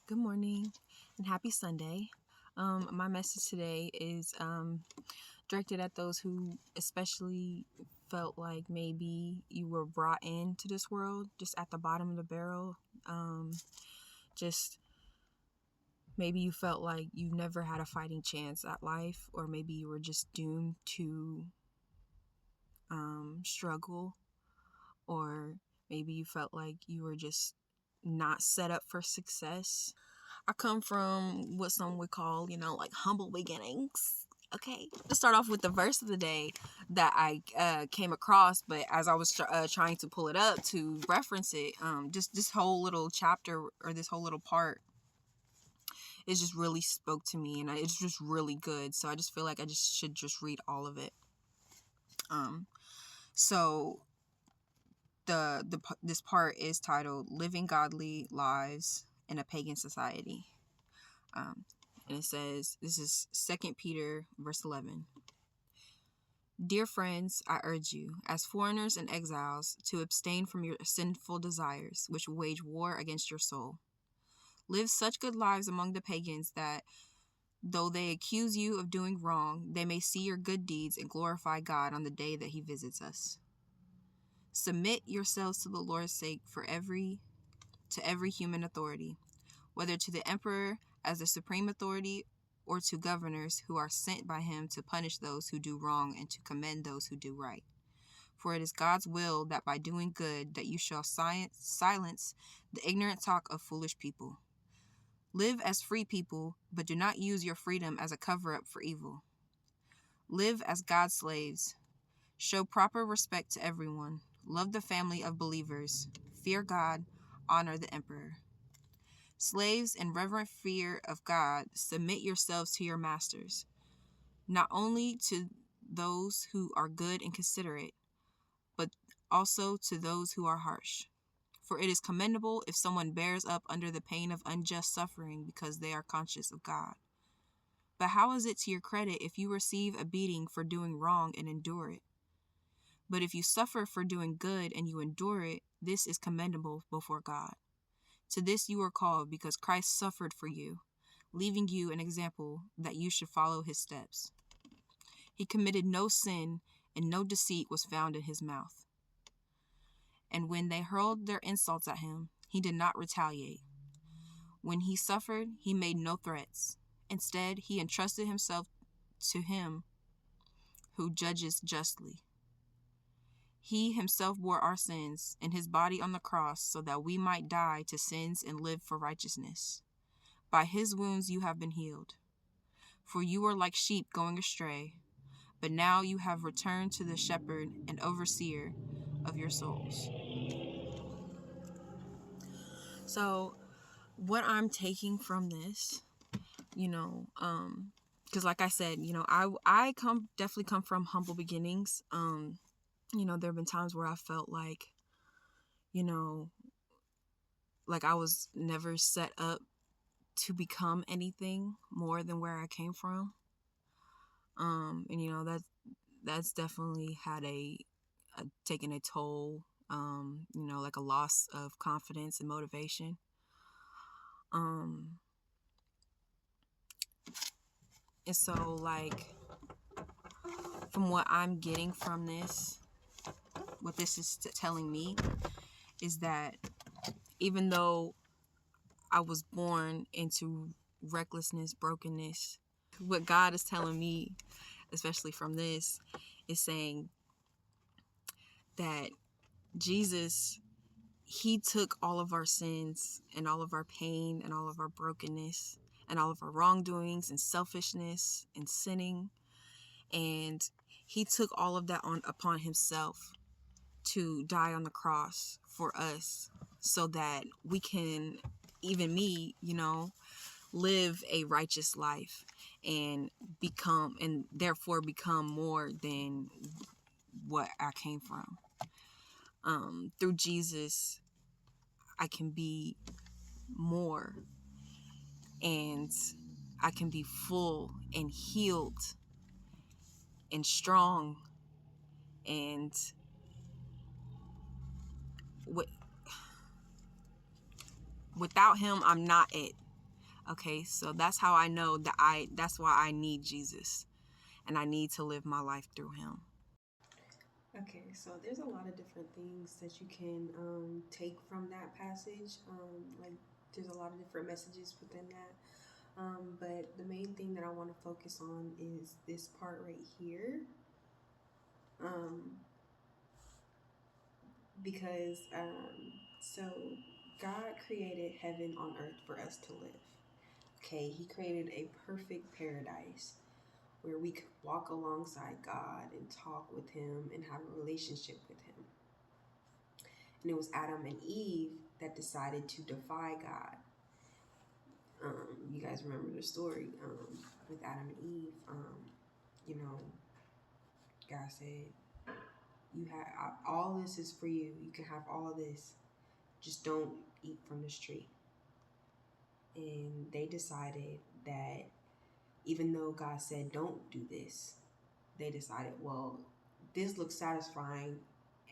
Good morning and happy Sunday. My message today is directed at those who especially felt like maybe you were brought into this world just at the bottom of the barrel. Just maybe you felt like you never had a fighting chance at life, or maybe you were just doomed to struggle, or maybe you felt like you were just not set up for success. I come from what some would call, like humble beginnings. Okay, let's start off with the verse of the day that I came across, but as I was trying to pull it up to reference it, just this whole little chapter or this whole little part, it just really spoke to me, and it's just really good. So I just feel like I just should just read all of it. So this part is titled "Living Godly Lives in a Pagan Society." And it says, this is 2 Peter verse 11. Dear friends, I urge you, as foreigners and exiles, to abstain from your sinful desires, which wage war against your soul. Live such good lives among the pagans that, though they accuse you of doing wrong, they may see your good deeds and glorify God on the day that he visits us. Submit yourselves to the Lord's sake to every human authority, whether to the emperor as the supreme authority or to governors who are sent by him to punish those who do wrong and to commend those who do right. For it is God's will that by doing good that you shall silence the ignorant talk of foolish people. Live as free people, but do not use your freedom as a cover-up for evil. Live as God's slaves. Show proper respect to everyone. Love the family of believers. Fear God. Honor the emperor. Slaves, in reverent fear of God, submit yourselves to your masters, not only to those who are good and considerate, but also to those who are harsh. For it is commendable if someone bears up under the pain of unjust suffering because they are conscious of God. But how is it to your credit if you receive a beating for doing wrong and endure it? But if you suffer for doing good and you endure it, this is commendable before God. To this you are called, because Christ suffered for you, leaving you an example that you should follow his steps. He committed no sin, and no deceit was found in his mouth. And when they hurled their insults at him, he did not retaliate. When he suffered, he made no threats. Instead, he entrusted himself to him who judges justly. He himself bore our sins in his body on the cross so that we might die to sins and live for righteousness. By his wounds you have been healed. For you were like sheep going astray, but now you have returned to the shepherd and overseer of your souls. So what I'm taking from this, because like I said, I definitely come from humble beginnings. There have been times where I felt like, like I was never set up to become anything more than where I came from. And that's definitely had taken a toll, like a loss of confidence and motivation. And so, like, from what I'm getting from this, what this is telling me is that even though I was born into recklessness, brokenness, what God is telling me, especially from this, is saying that Jesus, he took all of our sins and all of our pain and all of our brokenness and all of our wrongdoings and selfishness and sinning, and he took all of that upon himself to die on the cross for us so that we can, even me, live a righteous life and therefore become more than what I came from. Through Jesus, I can be more, and I can be full and healed and strong, and without him, I'm not it. Okay, so that's how I know that's why I need Jesus, and I need to live my life through him. Okay, so there's a lot of different things that you can take from that passage. Like there's a lot of different messages within that. But the main thing that I want to focus on is this part right here. Because so God created heaven on earth for us to live. Okay, he created a perfect paradise where we could walk alongside God and talk with him and have a relationship with him. And it was Adam and Eve that decided to defy God. You guys remember the story with Adam and Eve. You know, God said, "You have all this is for you. You can have all of this. Just don't eat from this tree." And they decided that even though God said, "Don't do this," they decided, well, this looks satisfying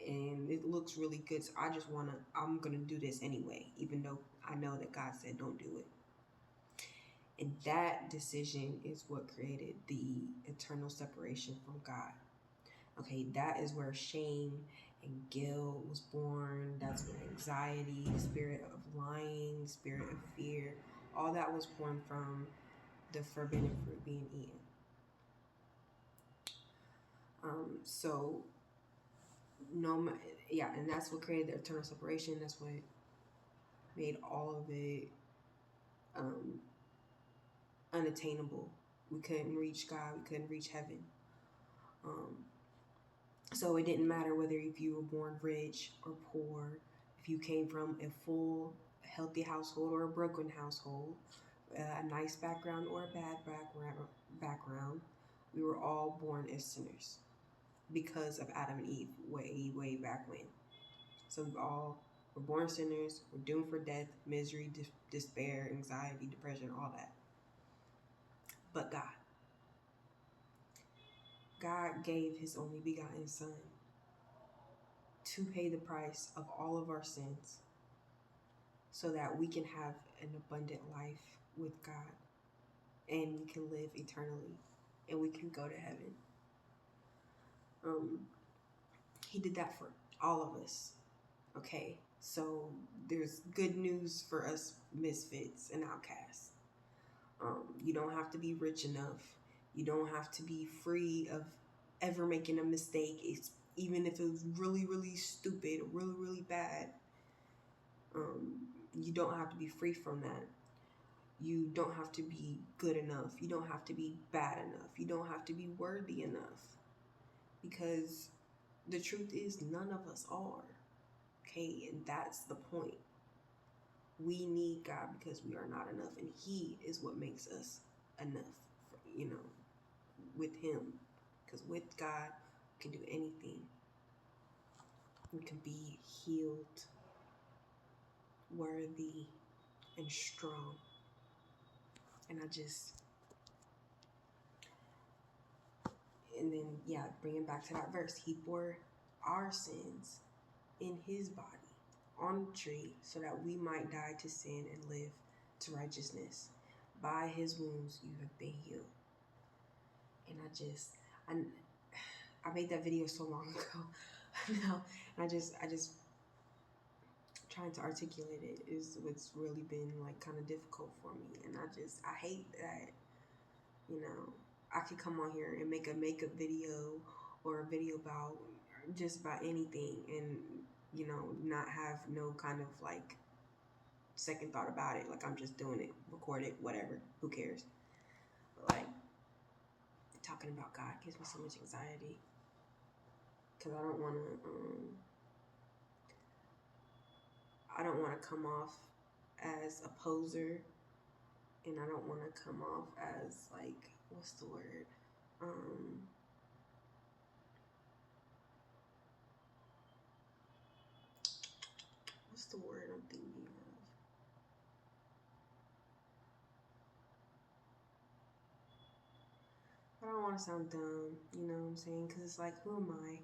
and it looks really good. So I'm going to do this anyway, even though I know that God said, don't do it. And that decision is what created the eternal separation from God. Okay, that is where shame and guilt was born. That's where anxiety, spirit of lying, spirit of fear, all that was born from the forbidden fruit being eaten. So no, yeah, and that's what created the eternal separation. That's what made all of it unattainable. We couldn't reach God. We couldn't reach heaven. So it didn't matter whether if you were born rich or poor, if you came from a full, healthy household or a broken household, a nice background or a bad background. We were all born as sinners because of Adam and Eve way back when. So we all were born sinners. We're doomed for death, misery, despair, anxiety, depression, all that. But God gave his only begotten son to pay the price of all of our sins so that we can have an abundant life with God and we can live eternally and we can go to heaven. He did that for all of us. Okay, so there's good news for us misfits and outcasts. You don't have to be rich enough. You don't have to be free of ever making a mistake. It's even if it was really, really stupid, really, really bad. You don't have to be free from that. You don't have to be good enough. You don't have to be bad enough. You don't have to be worthy enough. Because the truth is, none of us are. Okay, and that's the point. We need God because we are not enough, and he is what makes us enough, with him. Because with God, we can do anything. We can be healed, worthy, and strong. And bringing back to that verse, he bore our sins in his body on the tree so that we might die to sin and live to righteousness. By his wounds you have been healed. And I made that video so long ago now, and I just trying to articulate it is what's really been like kind of difficult for me. And I hate that, I could come on here and make a makeup video or a video about just about anything and not have no kind of like second thought about it. Like I'm just doing it, record it, whatever, who cares. But like talking about God gives me so much anxiety because I don't want to come off as a poser, and I don't want to come off as like, what's the word? What's the word I'm thinking of? I don't want to sound dumb, you know what I'm saying? Because it's like, who am I?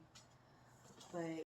But